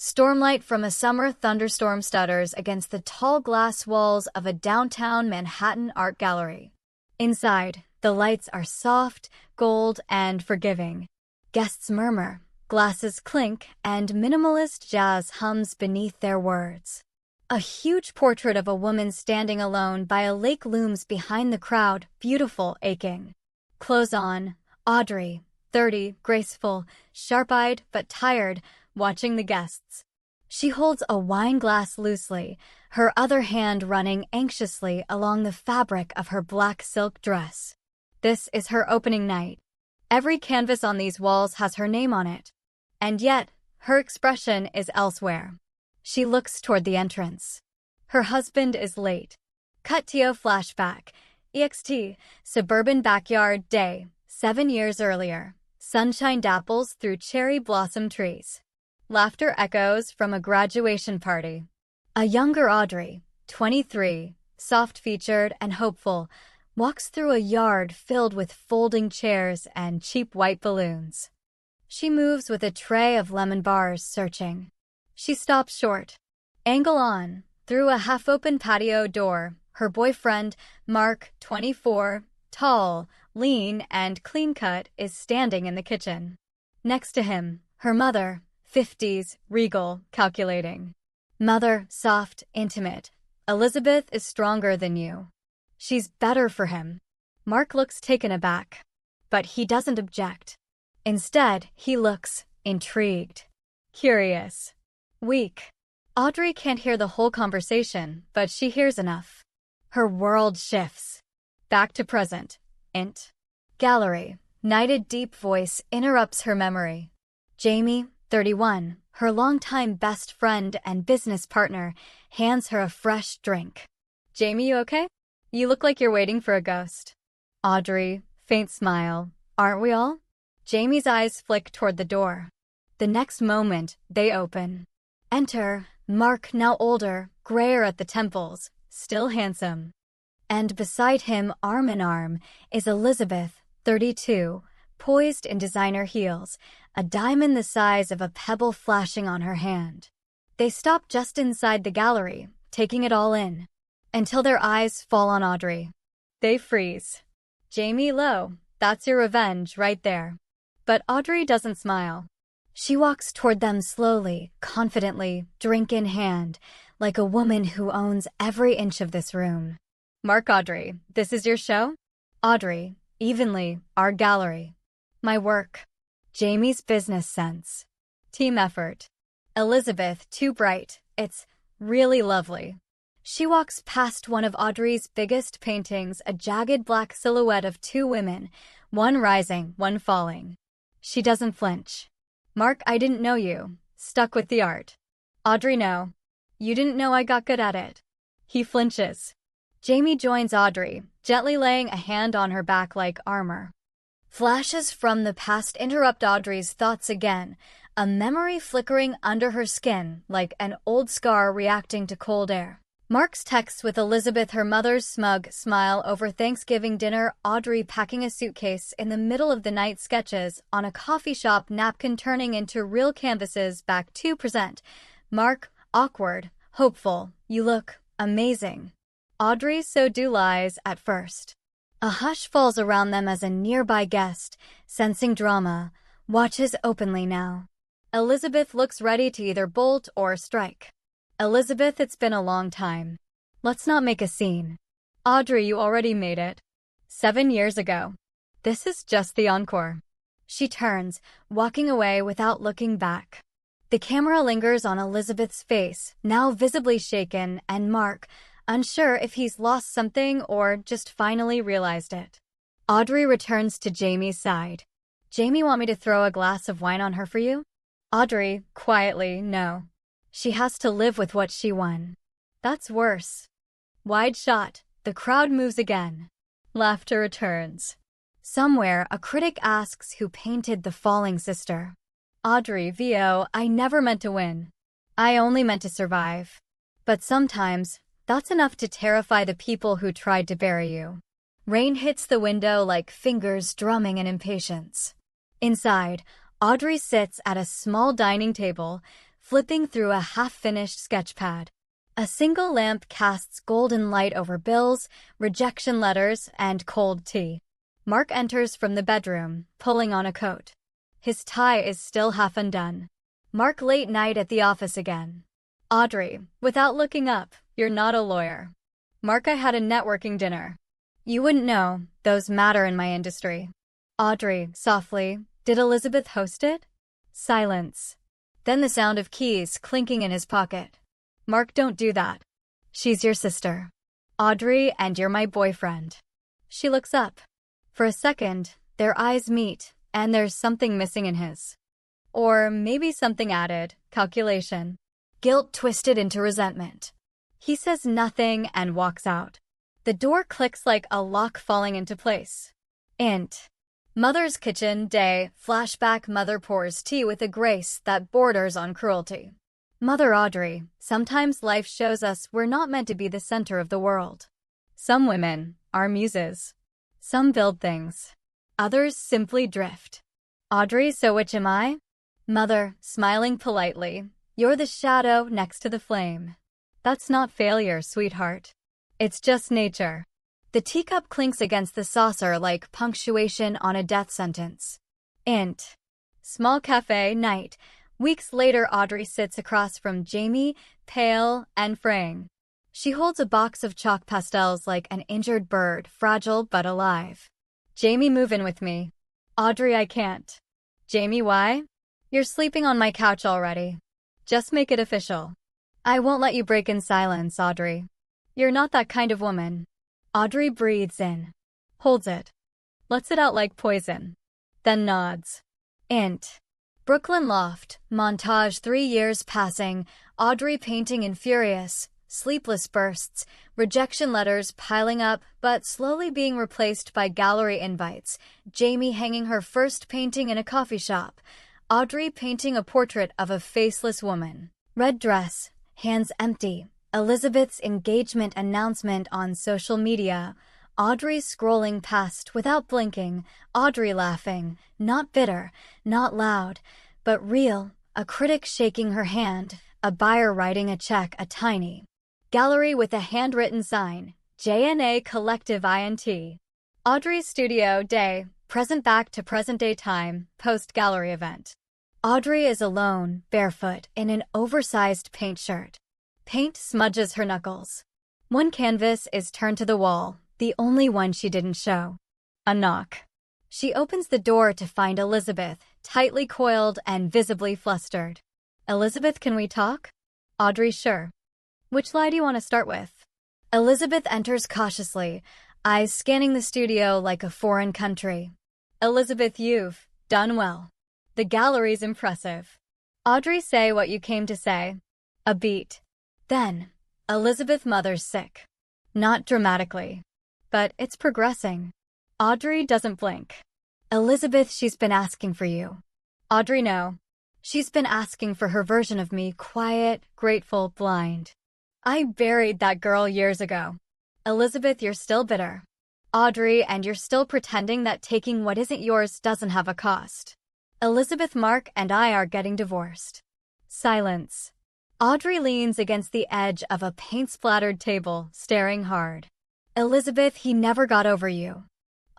Stormlight from a summer thunderstorm stutters against the tall glass walls of a downtown Manhattan art gallery. Inside, the lights are soft, gold, and forgiving. Guests murmur, glasses clink, and minimalist jazz hums beneath their words. A huge portrait of a woman standing alone by a lake looms behind the crowd, beautiful, aching. Clothes on, Audrey, 30, graceful, sharp-eyed but tired, watching the guests. She holds a wine glass loosely, her other hand running anxiously along the fabric of her black silk dress. This is her opening night. Every canvas on these walls has her name on it. And yet, her expression is elsewhere. She looks toward the entrance. Her husband is late. Cut to flashback. EXT, suburban backyard day, 7 years earlier. Sunshine dapples through cherry blossom trees. Laughter echoes from a graduation party. A younger Audrey, 23, soft-featured and hopeful, walks through a yard filled with folding chairs and cheap white balloons. She moves with a tray of lemon bars, searching. She stops short. Angle on, through a half-open patio door, her boyfriend, Mark, 24, tall, lean, and clean-cut, is standing in the kitchen. Next to him, her mother, 50s, regal, calculating. Mother, soft, intimate. Elizabeth is stronger than you. She's better for him. Mark looks taken aback. But he doesn't object. Instead, he looks intrigued, curious, weak. Audrey can't hear the whole conversation, but she hears enough. Her world shifts. Back to present. Int. Gallery. Knighted deep voice interrupts her memory. Jamie, 31, her longtime best friend and business partner, hands her a fresh drink. Jamie, you okay? You look like you're waiting for a ghost. Audrey, faint smile. Aren't we all? Jamie's eyes flick toward the door. The next moment, they open. Enter Mark, now older, grayer at the temples, still handsome. And beside him, arm in arm, is Elizabeth, 32, poised in designer heels, a diamond the size of a pebble flashing on her hand. They stop just inside the gallery, taking it all in, until their eyes fall on Audrey. They freeze. Jamie Lowe, that's your revenge right there. But Audrey doesn't smile. She walks toward them slowly, confidently, drink in hand, like a woman who owns every inch of this room. Mark, Audrey, this is your show? Audrey, evenly, our gallery. My work. Jamie's business sense. Team effort. Elizabeth, too bright. It's really lovely. She walks past one of Audrey's biggest paintings, a jagged black silhouette of two women, one rising, one falling. She doesn't flinch. Mark, I didn't know you. Stuck with the art. Audrey, no. You didn't know I got good at it. He flinches. Jamie joins Audrey, gently laying a hand on her back like armor. Flashes from the past interrupt Audrey's thoughts again, a memory flickering under her skin like an old scar reacting to cold air. Mark's text with Elizabeth, her mother's smug smile over Thanksgiving dinner, Audrey packing a suitcase in the middle of the night, sketches on a coffee shop napkin turning into real canvases back to present. Mark, awkward, hopeful, you look amazing. Audrey, so do lies at first. A hush falls around them as a nearby guest, sensing drama, watches openly now. Elizabeth looks ready to either bolt or strike. Elizabeth, it's been a long time. Let's not make a scene. Audrey, you already made it. 7 years ago. This is just the encore. She turns, walking away without looking back. The camera lingers on Elizabeth's face, now visibly shaken, and Mark, unsure if he's lost something or just finally realized it. Audrey returns to Jamie's side. Jamie, want me to throw a glass of wine on her for you? Audrey, quietly, no. She has to live with what she won. That's worse. Wide shot, the crowd moves again. Laughter returns. Somewhere, a critic asks who painted the falling sister. Audrey, VO, I never meant to win. I only meant to survive. But sometimes, that's enough to terrify the people who tried to bury you. Rain hits the window like fingers drumming in impatience. Inside, Audrey sits at a small dining table, flipping through a half-finished sketchpad. A single lamp casts golden light over bills, rejection letters, and cold tea. Mark enters from the bedroom, pulling on a coat. His tie is still half undone. Mark, late night at the office again. Audrey, without looking up, you're not a lawyer. Mark, I had a networking dinner. You wouldn't know, those matter in my industry. Audrey, softly, did Elizabeth host it? Silence. Then the sound of keys clinking in his pocket. Mark, don't do that. She's your sister. Audrey, and you're my boyfriend. She looks up. For a second, their eyes meet, and there's something missing in his. Or maybe something added, calculation. Guilt twisted into resentment. He says nothing and walks out. The door clicks like a lock falling into place. Int. Mother's kitchen, day, flashback. Mother pours tea with a grace that borders on cruelty. Mother Audrey, sometimes life shows us we're not meant to be the center of the world. Some women are muses. Some build things. Others simply drift. Audrey, so which am I? Mother, smiling politely, you're the shadow next to the flame. That's not failure, sweetheart. It's just nature. The teacup clinks against the saucer like punctuation on a death sentence. Int. Small cafe, night. Weeks later, Audrey sits across from Jamie, pale and fraying. She holds a box of chalk pastels like an injured bird, fragile but alive. Jamie, move in with me. Audrey, I can't. Jamie, why? You're sleeping on my couch already. Just make it official. I won't let you break in silence, Audrey. You're not that kind of woman. Audrey breathes in. Holds it. Lets it out like poison. Then nods. Int. Brooklyn loft, montage 3 years passing, Audrey painting in furious, sleepless bursts, rejection letters piling up but slowly being replaced by gallery invites, Jamie hanging her first painting in a coffee shop, Audrey painting a portrait of a faceless woman. Red dress, hands empty, Elizabeth's engagement announcement on social media, Audrey scrolling past without blinking, Audrey laughing, not bitter, not loud, but real, a critic shaking her hand, a buyer writing a check, a tiny gallery with a handwritten sign, JNA Collective INT. Audrey's studio, day, present back to present-day time, post-gallery event. Audrey is alone, barefoot, in an oversized paint shirt. Paint smudges her knuckles. One canvas is turned to the wall, the only one she didn't show. A knock. She opens the door to find Elizabeth, tightly coiled and visibly flustered. Elizabeth, can we talk? Audrey, sure. Which lie do you want to start with? Elizabeth enters cautiously, eyes scanning the studio like a foreign country. Elizabeth, you've done well. The gallery's impressive. Audrey, say what you came to say. A beat. Then, Elizabeth, mother's sick. Not dramatically. But it's progressing. Audrey doesn't blink. Elizabeth, she's been asking for you. Audrey, no. She's been asking for her version of me, quiet, grateful, blind. I buried that girl years ago. Elizabeth, you're still bitter. Audrey, and you're still pretending that taking what isn't yours doesn't have a cost. Elizabeth, Mark and I are getting divorced. Silence. Audrey leans against the edge of a paint-splattered table, staring hard. Elizabeth, he never got over you.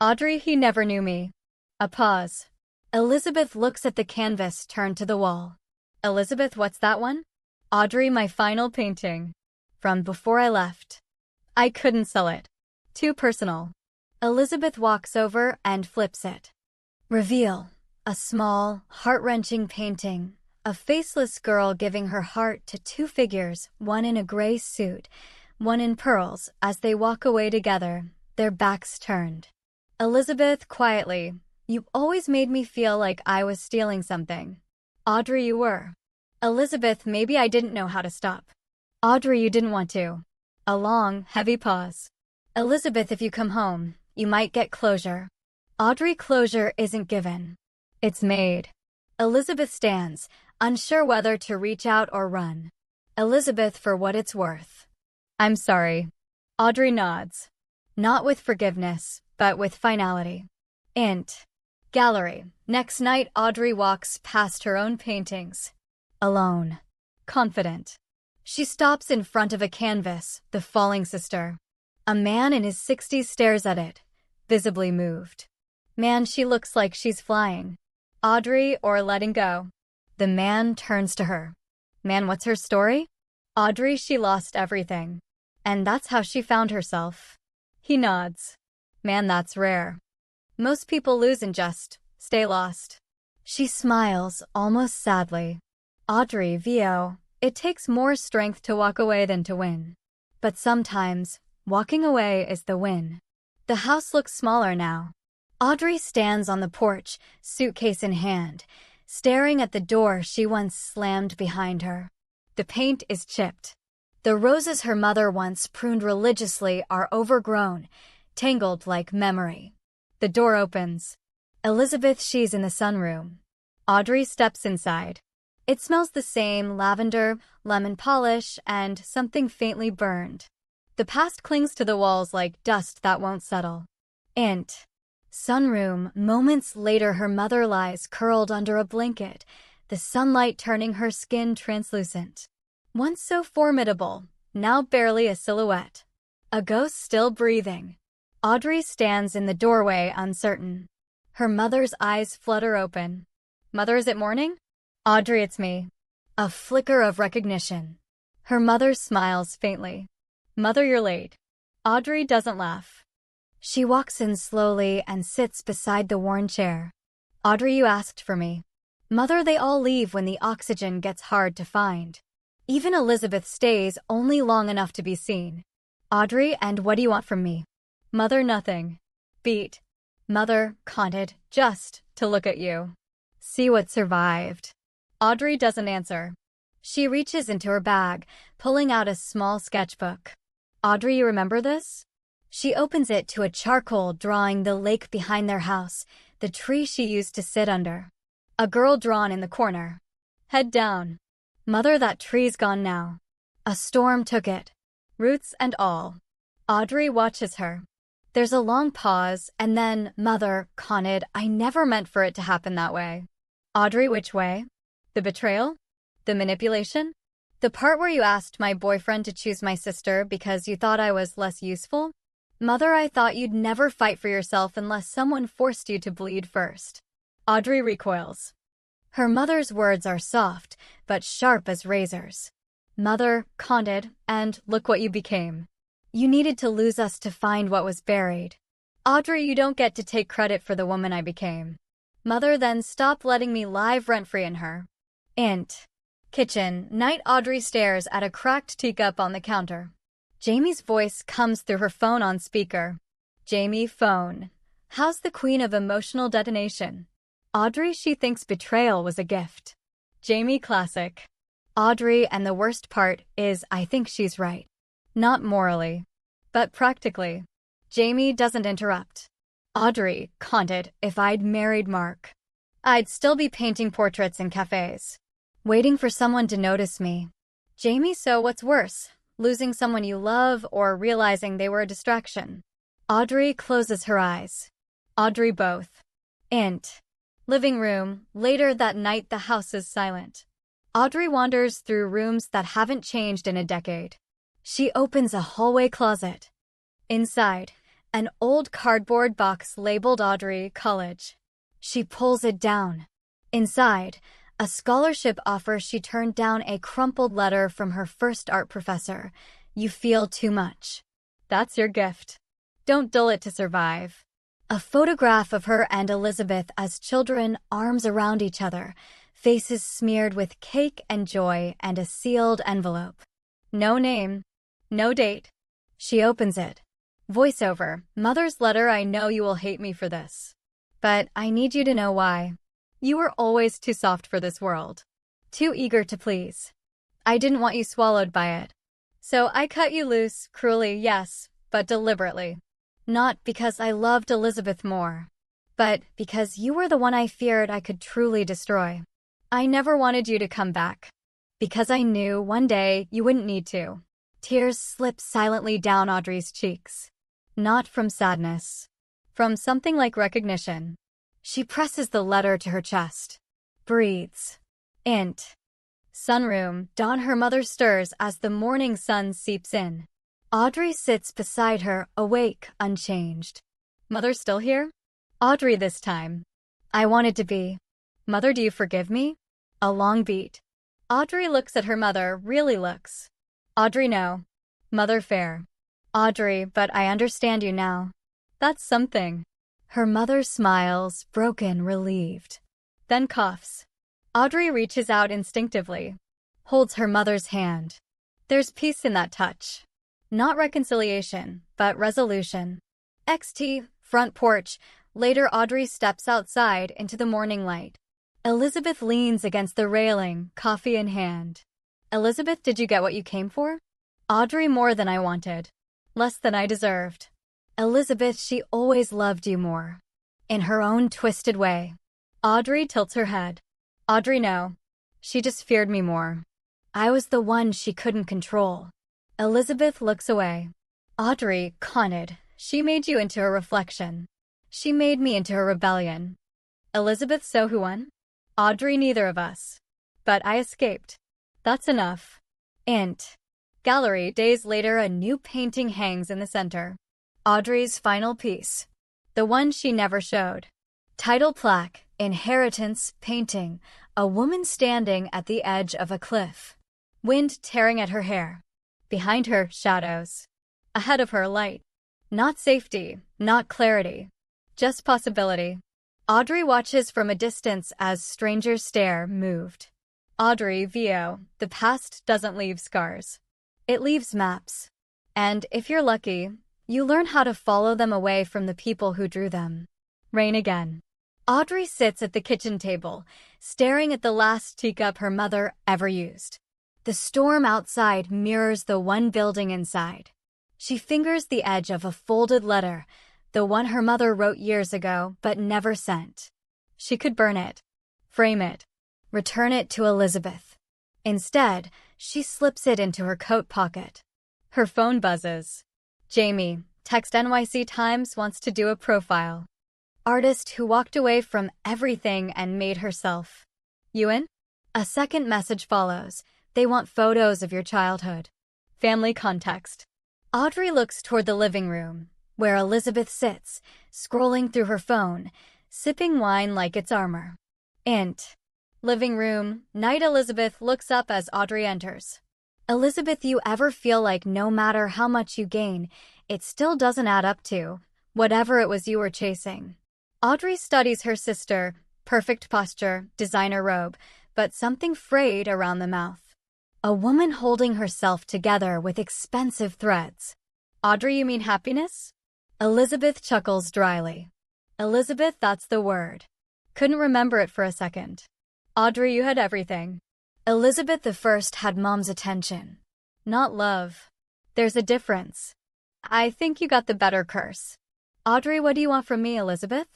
Audrey, he never knew me. A pause. Elizabeth looks at the canvas turned to the wall. Elizabeth, what's that one? Audrey, my final painting. From before I left. I couldn't sell it. Too personal. Elizabeth walks over and flips it. Reveal. A small, heart-wrenching painting. A faceless girl giving her heart to 2 figures, one in a gray suit, one in pearls, as they walk away together, their backs turned. Elizabeth, quietly, you always made me feel like I was stealing something. Audrey, you were. Elizabeth, maybe I didn't know how to stop. Audrey, you didn't want to. A long, heavy pause. Elizabeth, if you come home, you might get closure. Audrey, closure isn't given. It's made. Elizabeth stands, unsure whether to reach out or run. Elizabeth, for what it's worth. I'm sorry. Audrey nods. Not with forgiveness, but with finality. Int. Gallery. Next night, Audrey walks past her own paintings. Alone. confident. She stops in front of a canvas, The Falling Sister. A man in his 60s stares at it, visibly moved. Man, she looks like she's flying. Audrey or letting go. The man turns to her. Man, what's her story? Audrey, she lost everything. And that's how she found herself. He nods. Man, that's rare. Most people lose and just stay lost. She smiles, almost sadly. Audrey, VO, it takes more strength to walk away than to win. But sometimes, walking away is the win. The house looks smaller now. Audrey stands on the porch, suitcase in hand, staring at the door she once slammed behind her. The paint is chipped. The roses her mother once pruned religiously are overgrown, tangled like memory. The door opens. Elizabeth, she's in the sunroom. Audrey steps inside. It smells the same: lavender, lemon polish, and something faintly burned. The past clings to the walls like dust that won't settle. Sunroom. Moments later, her mother lies curled under a blanket, the sunlight turning her skin translucent. Once so formidable, now barely a silhouette. A ghost still breathing. Audrey stands in the doorway, uncertain. Her mother's eyes flutter open. Mother, is it morning? Audrey, it's me. A flicker of recognition. Her mother smiles faintly. Mother, you're late. Audrey doesn't laugh. She walks in slowly and sits beside the worn chair. Audrey, you asked for me. Mother, they all leave when the oxygen gets hard to find. Even Elizabeth stays only long enough to be seen. Audrey, and what do you want from me? Mother, nothing. Beat. Mother, content, just to look at you. See what survived. Audrey doesn't answer. She reaches into her bag, pulling out a small sketchbook. Audrey, you remember this? She opens it to a charcoal drawing the lake behind their house, the tree she used to sit under. A girl drawn in the corner. Head down. Mother, that tree's gone now. A storm took it. Roots and all. Audrey watches her. There's a long pause, and then, Mother, Conid, I never meant for it to happen that way. Audrey, which way? The betrayal? The manipulation? The part where you asked my boyfriend to choose my sister because you thought I was less useful? Mother, I thought you'd never fight for yourself unless someone forced you to bleed first. Audrey recoils. Her mother's words are soft, but sharp as razors. Mother, Condit, and look what you became. You needed to lose us to find what was buried. Audrey, you don't get to take credit for the woman I became. Mother, then stop letting me live rent-free in her. Kitchen. Night. Audrey stares at a cracked teacup on the counter. Jamie's voice comes through her phone on speaker. Jamie, phone. How's the queen of emotional detonation? Audrey, she thinks betrayal was a gift. Jamie, classic. Audrey, and the worst part is I think she's right. Not morally, but practically. Jamie doesn't interrupt. Audrey, Condit, if I'd married Mark, I'd still be painting portraits in cafes, waiting for someone to notice me. Jamie, so what's worse, losing someone you love or realizing they were a distraction? Audrey closes her eyes. Audrey, both. Living room. Later that night, the house is silent. Audrey wanders through rooms that haven't changed in a decade. She opens a hallway closet. Inside, an old cardboard box labeled Audrey College. She pulls it down. Inside, a scholarship offer she turned down, a crumpled letter from her first art professor. You feel too much. That's your gift. Don't dull it to survive. A photograph of her and Elizabeth as children, arms around each other, faces smeared with cake and joy, and a sealed envelope. No name. No date. She opens it. Voiceover. Mother's letter. I know you will hate me for this, but I need you to know why. You were always too soft for this world. Too eager to please. I didn't want you swallowed by it. So I cut you loose, cruelly, yes, but deliberately. Not because I loved Elizabeth more, but because you were the one I feared I could truly destroy. I never wanted you to come back, because I knew one day you wouldn't need to. Tears slip silently down Audrey's cheeks. Not from sadness. From something like recognition. She presses the letter to her chest. Breathes. Sunroom, dawn. Her mother stirs as the morning sun seeps in. Audrey sits beside her, awake, unchanged. Mother still here? Audrey this time. I wanted to be. Mother, do you forgive me? A long beat. Audrey looks at her mother, really looks. Audrey, no. Mother, fair. Audrey, but I understand you now. That's something. Her mother smiles, broken, relieved. Then coughs. Audrey reaches out instinctively, holds her mother's hand. There's peace in that touch. Not reconciliation, but resolution. XT, front porch. Later, Audrey steps outside into the morning light. Elizabeth leans against the railing, coffee in hand. Elizabeth, did you get what you came for? Audrey, more than I wanted. Less than I deserved. Elizabeth, she always loved you more. In her own twisted way. Audrey tilts her head. Audrey, no. She just feared me more. I was the one she couldn't control. Elizabeth looks away. Audrey, coned. She made you into a reflection. She made me into a rebellion. Elizabeth, so who won? Audrey, neither of us. But I escaped. That's enough. Int. Gallery. Days later, a new painting hangs in the center. Audrey's final piece. The one she never showed. Title plaque, Inheritance, painting, a woman standing at the edge of a cliff. Wind tearing at her hair. Behind her, shadows. Ahead of her, light. Not safety, not clarity. Just possibility. Audrey watches from a distance as strangers stare, moved. Audrey, VO, the past doesn't leave scars. It leaves maps. And if you're lucky, you learn how to follow them away from the people who drew them. Rain again. Audrey sits at the kitchen table, staring at the last teacup her mother ever used. The storm outside mirrors the one building inside. She fingers the edge of a folded letter, the one her mother wrote years ago but never sent. She could burn it, frame it, return it to Elizabeth. Instead, she slips it into her coat pocket. Her phone buzzes. Jamie, text NYC Times, wants to do a profile. Artist who walked away from everything and made herself. You in? A second message follows. They want photos of your childhood. Family context. Audrey looks toward the living room, where Elizabeth sits, scrolling through her phone, sipping wine like it's armor. Int. Living room, night. Elizabeth looks up as Audrey enters. Elizabeth, you ever feel like no matter how much you gain, it still doesn't add up to whatever it was you were chasing? Audrey studies her sister, perfect posture, designer robe, but something frayed around the mouth. A woman holding herself together with expensive threads. Audrey, you mean happiness? Elizabeth chuckles dryly. Elizabeth, that's the word. Couldn't remember it for a second. Audrey, you had everything. Elizabeth I had Mom's attention. Not love. There's a difference. I think you got the better curse. Audrey, what do you want from me, Elizabeth?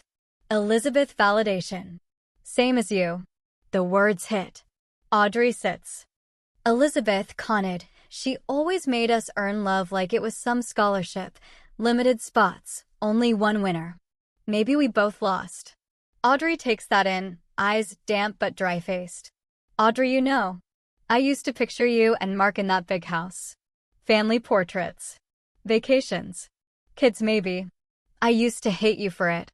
Elizabeth, validation. Same as you. The words hit. Audrey sits. Elizabeth, coned. She always made us earn love like it was some scholarship. Limited spots. Only one winner. Maybe we both lost. Audrey takes that in, eyes damp but dry-faced. Audrey, you know. I used to picture you and Mark in that big house. Family portraits. Vacations. Kids maybe. I used to hate you for it.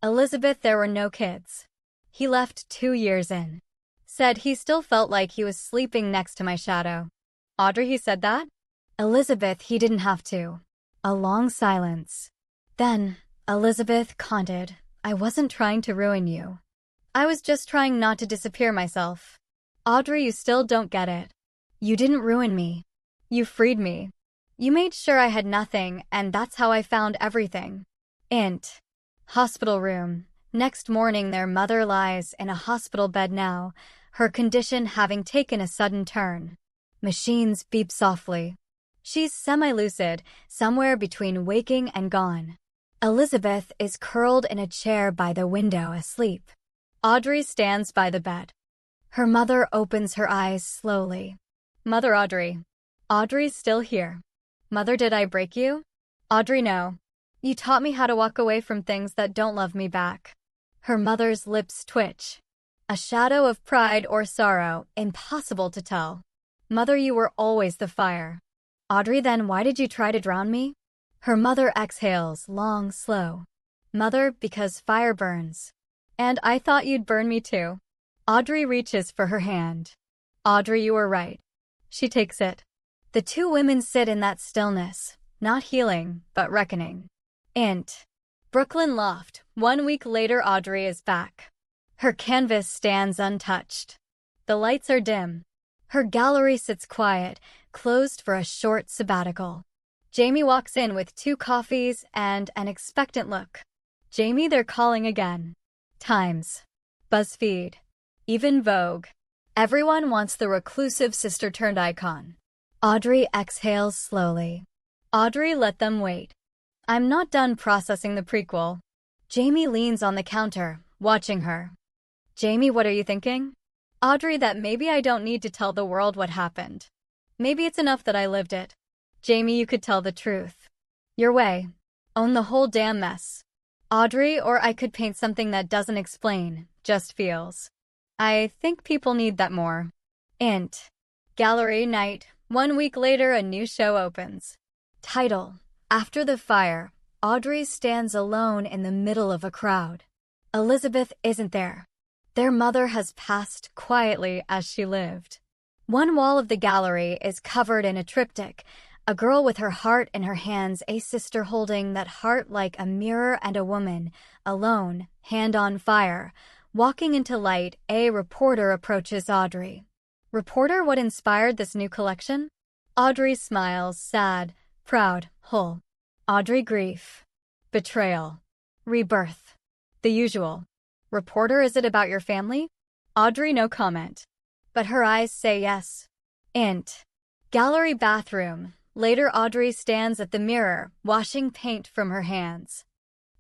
Elizabeth, there were no kids. He left 2 years in. Said he still felt like he was sleeping next to my shadow. Audrey, he said that? Elizabeth, he didn't have to. A long silence. Then, Elizabeth, coned. I wasn't trying to ruin you. I was just trying not to disappear myself. Audrey, you still don't get it. You didn't ruin me. You freed me. You made sure I had nothing, and that's how I found everything. Int. Hospital room. Next morning, their mother lies in a hospital bed now, her condition having taken a sudden turn. Machines beep softly. She's semi-lucid, somewhere between waking and gone. Elizabeth is curled in a chair by the window, asleep. Audrey stands by the bed. Her mother opens her eyes slowly. Mother, Audrey. Audrey's still here. Mother, did I break you? Audrey, no. You taught me how to walk away from things that don't love me back. Her mother's lips twitch. A shadow of pride or sorrow, impossible to tell. Mother, you were always the fire. Audrey, then why did you try to drown me? Her mother exhales, long, slow. Mother, because fire burns. And I thought you'd burn me too. Audrey reaches for her hand. Audrey, you were right. She takes it. The two women sit in that stillness, not healing, but reckoning. Int. Brooklyn Loft. 1 week later, Audrey is back. Her canvas stands untouched. The lights are dim. Her gallery sits quiet, closed for a short sabbatical. Jamie walks in with 2 coffees and an expectant look. Jamie, they're calling again. Times. BuzzFeed. Even Vogue. Everyone wants the reclusive sister-turned-icon. Audrey exhales slowly. Audrey, let them wait. I'm not done processing the prequel. Jamie leans on the counter, watching her. Jamie, what are you thinking? Audrey, that maybe I don't need to tell the world what happened. Maybe it's enough that I lived it. Jamie, you could tell the truth. Your way. Own the whole damn mess. Audrey, or I could paint something that doesn't explain, just feels. I think people need that more. Int. Gallery night. 1 week later, a new show opens. Title: After the Fire. Audrey stands alone in the middle of a crowd. Elizabeth isn't there. Their mother has passed quietly as she lived. One wall of the gallery is covered in a triptych, a girl with her heart in her hands, a sister holding that heart like a mirror, and a woman, alone, hand on fire, walking into light. A reporter approaches Audrey. Reporter, what inspired this new collection? Audrey smiles, sad, proud, whole. Audrey, grief. Betrayal. Rebirth. The usual. Reporter, is it about your family? Audrey, no comment. But her eyes say yes. Int. Gallery bathroom. Later, Audrey stands at the mirror, washing paint from her hands.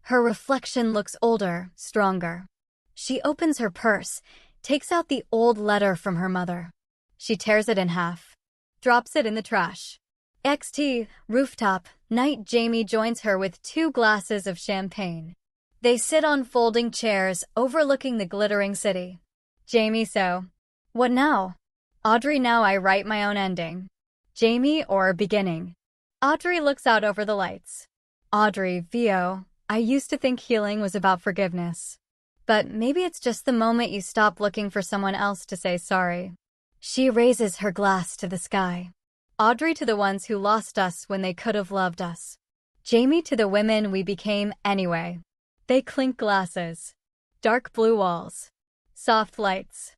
Her reflection looks older, stronger. She opens her purse, takes out the old letter from her mother. She tears it in half, drops it in the trash. XT, rooftop, night. Jamie joins her with 2 glasses of champagne. They sit on folding chairs, overlooking the glittering city. Jamie, so, what now? Audrey, now I write my own ending. Jamie, or beginning. Audrey looks out over the lights. Audrey, VO, I used to think healing was about forgiveness. But maybe it's just the moment you stop looking for someone else to say sorry. She raises her glass to the sky. Audrey, to the ones who lost us when they could have loved us. Jamie, to the women we became anyway. They clink glasses. Dark blue walls. Soft lights.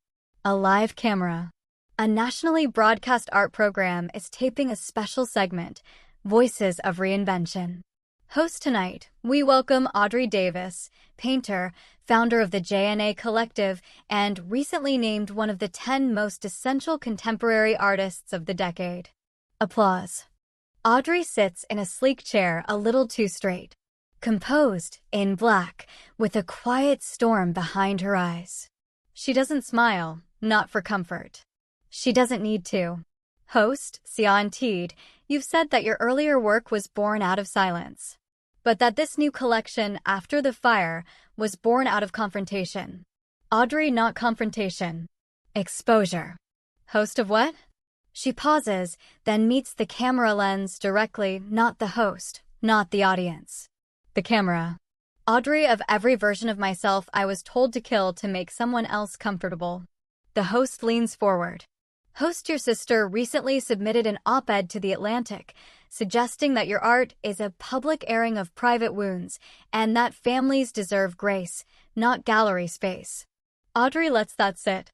A live camera. A nationally broadcast art program is taping a special segment, Voices of Reinvention. Host tonight, we welcome Audrey Davis, painter, founder of the JNA Collective, and recently named one of the 10 most essential contemporary artists of the decade. Applause. Audrey sits in a sleek chair, a little too straight. Composed, in black, with a quiet storm behind her eyes. She doesn't smile, not for comfort. She doesn't need to. Host, Sia Teed, you've said that your earlier work was born out of silence. But that this new collection, After the Fire, was born out of confrontation. Audrey, not confrontation. Exposure. Host of what? She pauses, then meets the camera lens directly, not the host, not the audience. The camera. Audrey, of every version of myself I was told to kill to make someone else comfortable. The host leans forward. Host, your sister recently submitted an op-ed to The Atlantic, suggesting that your art is a public airing of private wounds, and that families deserve grace, not gallery space. Audrey lets that sit.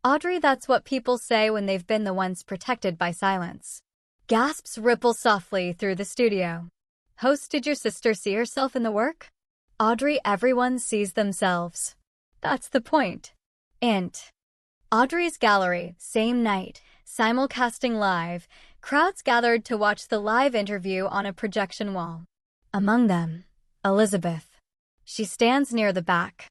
Audrey, that's what people say when they've been the ones protected by silence. Gasps ripple softly through the studio. Host, did your sister see herself in the work? Audrey, everyone sees themselves. That's the point. Int. Audrey's gallery, same night, simulcasting live, crowds gathered to watch the live interview on a projection wall. Among them, Elizabeth. She stands near the back,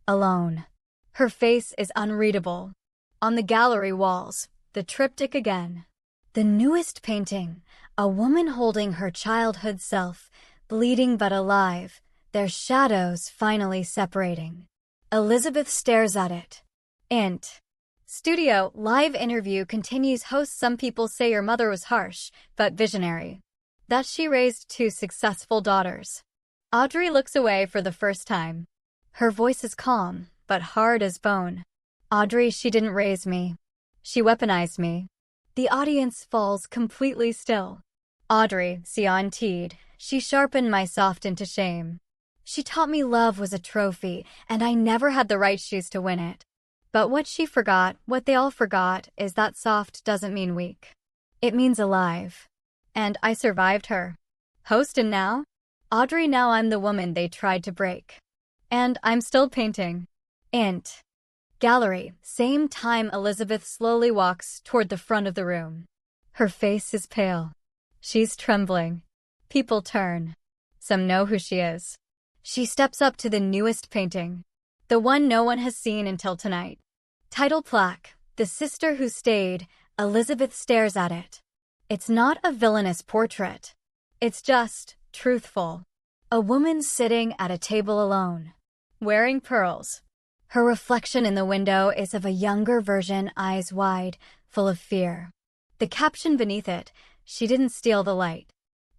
alone. Her face is unreadable. On the gallery walls, the triptych again. The newest painting, a woman holding her childhood self, bleeding but alive, their shadows finally separating. Elizabeth stares at it. Int. Studio live interview continues. Host: some people say your mother was harsh, but visionary. That she raised 2 successful daughters. Audrey looks away for the first time. Her voice is calm, but hard as bone. Audrey, she didn't raise me. She weaponized me. The audience falls completely still. Audrey, Teed, she sharpened my soft into shame. She taught me love was a trophy, and I never had the right shoes to win it. But what she forgot, what they all forgot, is that soft doesn't mean weak. It means alive. And I survived her. Host: and now? Audrey, now I'm the woman they tried to break. And I'm still painting. Int. Gallery, same time. Elizabeth slowly walks toward the front of the room. Her face is pale. She's trembling. People turn. Some know who she is. She steps up to the newest painting. The one no one has seen until tonight. Title plaque, The Sister Who Stayed. Elizabeth stares at it. It's not a villainous portrait. It's just truthful. A woman sitting at a table alone, wearing pearls. Her reflection in the window is of a younger version, eyes wide, full of fear. The caption beneath it: she didn't steal the light.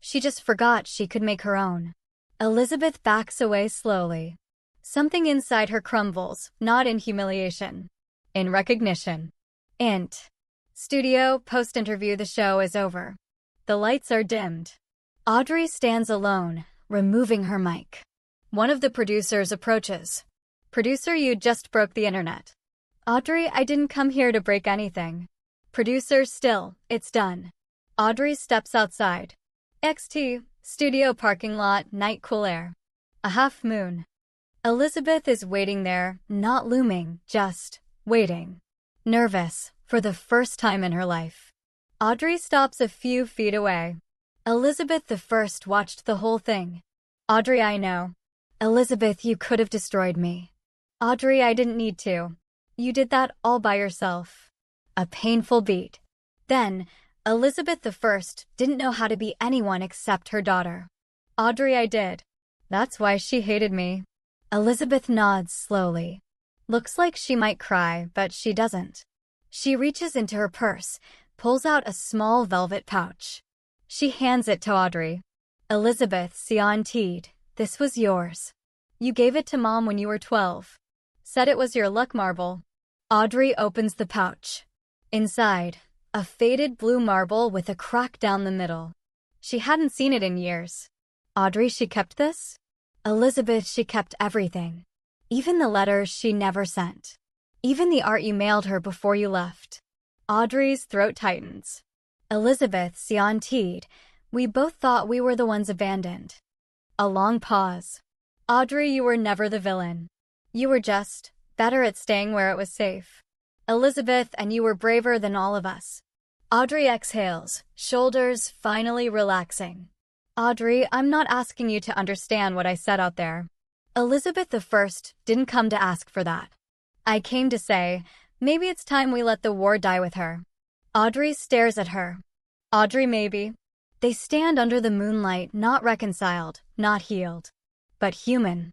She just forgot she could make her own. Elizabeth backs away slowly. Something inside her crumbles, not in humiliation, in recognition. Int. Studio post-interview. The show is over. The lights are dimmed. Audrey stands alone, removing her mic. One of the producers approaches. Producer, you just broke the internet. Audrey, I didn't come here to break anything. Producer, still, it's done. Audrey steps outside. XT, studio parking lot, night, cool air. A half moon. Elizabeth is waiting there, not looming, just waiting. Nervous, for the first time in her life. Audrey stops a few feet away. Elizabeth I watched the whole thing. Audrey, I know. Elizabeth, you could have destroyed me. Audrey, I didn't need to. You did that all by yourself. A painful beat. Then, Elizabeth I didn't know how to be anyone except her daughter. Audrey, I did. That's why she hated me. Elizabeth nods slowly. Looks like she might cry, but she doesn't. She reaches into her purse, pulls out a small velvet pouch. She hands it to Audrey. Elizabeth, Teed, this was yours. You gave it to Mom when you were 12. Said it was your luck marble. Audrey opens the pouch. Inside, a faded blue marble with a crack down the middle. She hadn't seen it in years. Audrey, she kept this? Elizabeth, she kept everything. Even the letters she never sent. Even the art you mailed her before you left. Audrey's throat tightens. Elizabeth, Teed, we both thought we were the ones abandoned. A long pause. Audrey, you were never the villain. You were just better at staying where it was safe. Elizabeth, and you were braver than all of us. Audrey exhales, shoulders finally relaxing. Audrey, I'm not asking you to understand what I said out there. Elizabeth I didn't come to ask for that. I came to say, maybe it's time we let the war die with her. Audrey stares at her. Audrey, maybe. They stand under the moonlight, not reconciled, not healed, but human.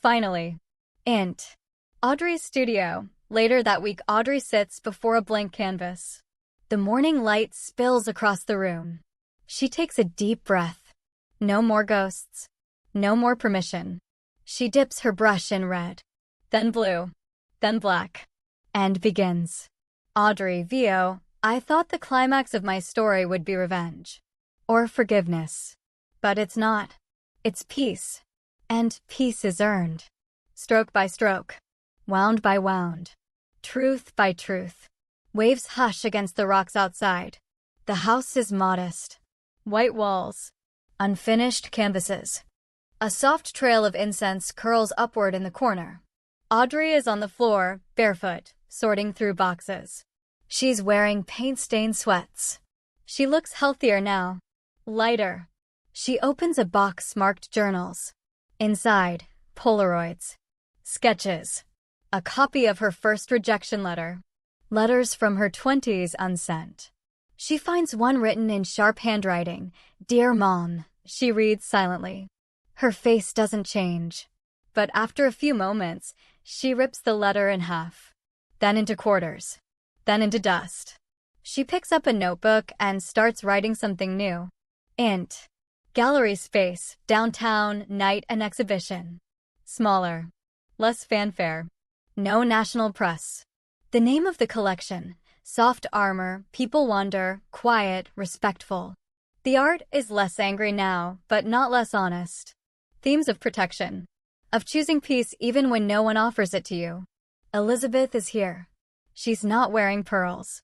Finally. Int. Audrey's studio. Later that week, Audrey sits before a blank canvas. The morning light spills across the room. She takes a deep breath. No more ghosts. No more permission. She dips her brush in red, then blue, then black, and begins. Audrey, VO, I thought the climax of my story would be revenge. Or forgiveness. But it's not. It's peace. And peace is earned. Stroke by stroke. Wound by wound. Truth by truth. Waves hush against the rocks outside. The house is modest. White walls. Unfinished canvases. A soft trail of incense curls upward in the corner. Audrey is on the floor, barefoot, sorting through boxes. She's wearing paint-stained sweats. She looks healthier now. Lighter. She opens a box marked journals. Inside, Polaroids. Sketches. A copy of her first rejection letter. Letters from her 20s unsent. She finds one written in sharp handwriting. Dear Mom, she reads silently. Her face doesn't change. But after a few moments, she rips the letter in half. then into quarters, then into dust. She picks up a notebook and starts writing something new. Int. Gallery space, downtown, night and exhibition. Smaller. Less fanfare. No national press. The name of the collection: soft armor, people wander, quiet, respectful. The art is less angry now, but not less honest. Themes of protection. Of choosing peace even when no one offers it to you. Elizabeth is here. She's not wearing pearls.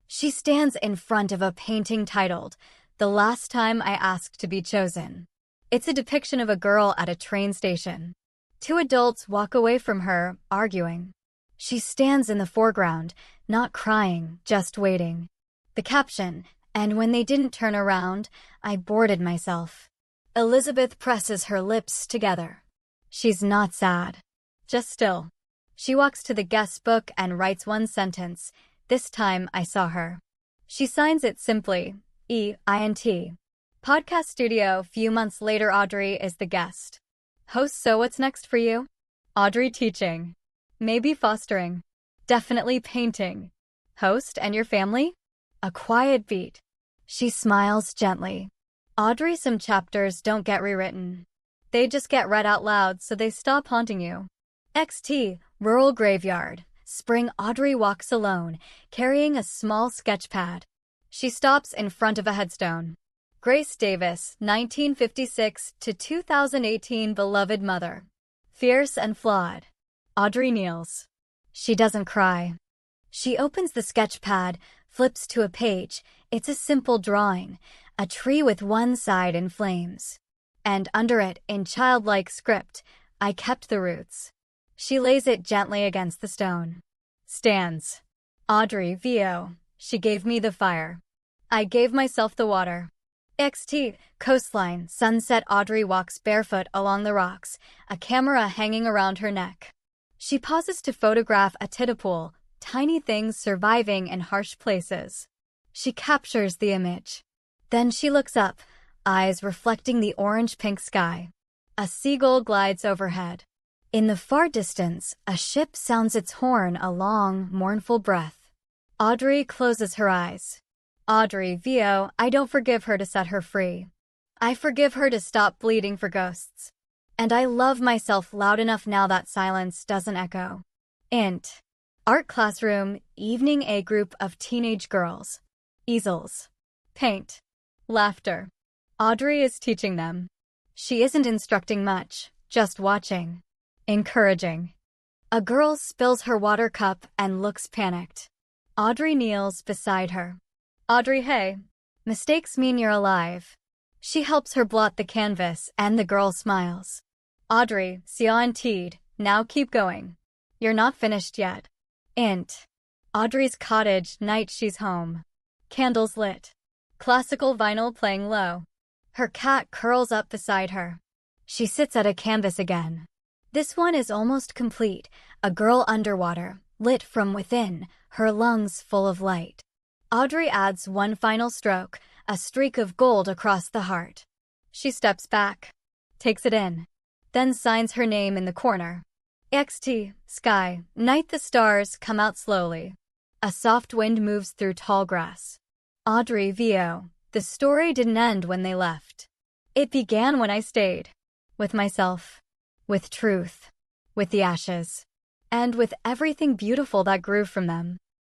She stands in front of a painting titled, "The Last Time I Asked to Be Chosen." It's a depiction of a girl at a train station. Two adults walk away from her, arguing. She stands in the foreground, not crying, just waiting. The caption, "And when they didn't turn around, I boarded myself." Elizabeth presses her lips together. She's not sad, just still. She walks to the guest book and writes one sentence, "This time I saw her." She signs it simply, E-I-N-T. Podcast studio. Few months later, Audrey is the guest. Host. So what's next for you? Audrey teaching. Maybe fostering. Definitely painting. Host. And your family? A quiet beat. She smiles gently. Audrey, some chapters don't get rewritten. They just get read out loud so they stop haunting you. XT. Rural graveyard. Spring. Audrey walks alone, carrying a small sketch pad. She stops in front of a headstone. Grace Davis, 1956 to 2018, beloved mother. Fierce and flawed. Audrey kneels. She doesn't cry. She opens the sketch pad, flips to a page. It's a simple drawing, a tree with one side in flames. And under it, in childlike script, "I kept the roots." She lays it gently against the stone. Stands. Audrey VO. She gave me the fire. I gave myself the water. XT. Coastline. Sunset. Audrey walks barefoot along the rocks, a camera hanging around her neck. She pauses to photograph a titterpool, tiny things surviving in harsh places. She captures the image. Then she looks up, eyes reflecting the orange-pink sky. A seagull glides overhead. In the far distance, a ship sounds its horn, a long, mournful breath. Audrey closes her eyes. Audrey VO. I don't forgive her to set her free. I forgive her to stop bleeding for ghosts. And I love myself loud enough now that silence doesn't echo. Int. Art classroom, evening. A group of teenage girls. Easels. Paint. Laughter. Audrey is teaching them. She isn't instructing much, just watching. Encouraging. A girl spills her water cup and looks panicked. Audrey kneels beside her. Audrey, hey. Mistakes mean you're alive. She helps her blot the canvas and the girl smiles. Audrey, CONT'd, now keep going. You're not finished yet. Int. Audrey's cottage, night. She's home. Candles lit. Classical vinyl playing low. Her cat curls up beside her. She sits at a canvas again. This one is almost complete. A girl underwater, lit from within, her lungs full of light. Audrey adds one final stroke, a streak of gold across the heart. She steps back, takes it in, then signs her name in the corner. XT, sky, night. The stars come out slowly. A soft wind moves through tall grass. Audrey VO. The story didn't end when they left. It began when I stayed. With myself. With truth. With the ashes. And with everything beautiful that grew from them.